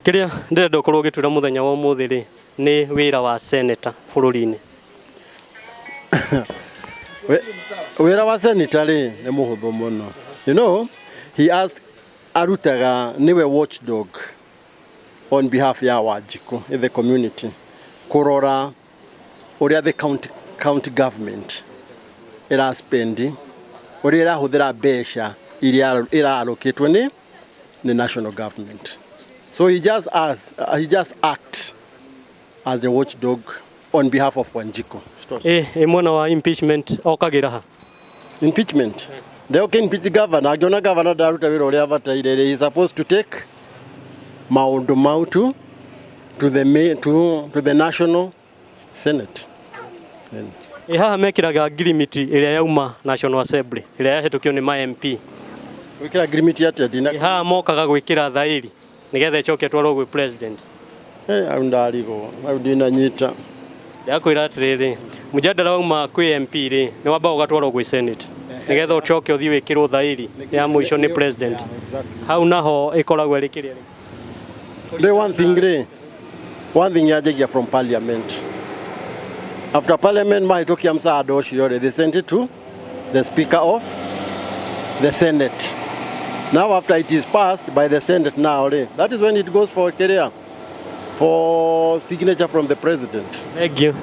Kiria ndirenda ukorwo gitwira muthenya wa umuthi ri ni wira wa senator bururi-ini. Wira wa senator ri ni muhuthu muno. You know, he asked arutaga niwe watchdog on behalf ya Wanjiku in the community kurora uria the county government ira spendi uria irahuthira mbeca iria allocatwe ni national government. So he just act as a watchdog on behalf of Wanjiku. Mwana wa impeachment okagira ha impeachment they can impeach the governor. Agiona governor daruta wira uria abataire, he is supposed to take maundu mau to the national senate. Haha mekiraga agreement iria yauma National Assembly iria yahetukio ni ma MP. Wikira agreement atia dina haha mokaga gwikira thairi nigetha icoke twarwo gwi president. Au ndarigo au dina nyita yakwira atiriri mujadala wauma kwi MP ri ni wamba ugatwarwo gwi senate nigetha ucoke uthii wikirwo thairi ya muico ni president. Hau naho ikoragwo iri kiria the one thing yajagia from parliament. After parliament mahitokia msaada ucio they sent it to the speaker of the senate. Now after it is passed by the senate now, that is when it goes for signature from the president. Thank you.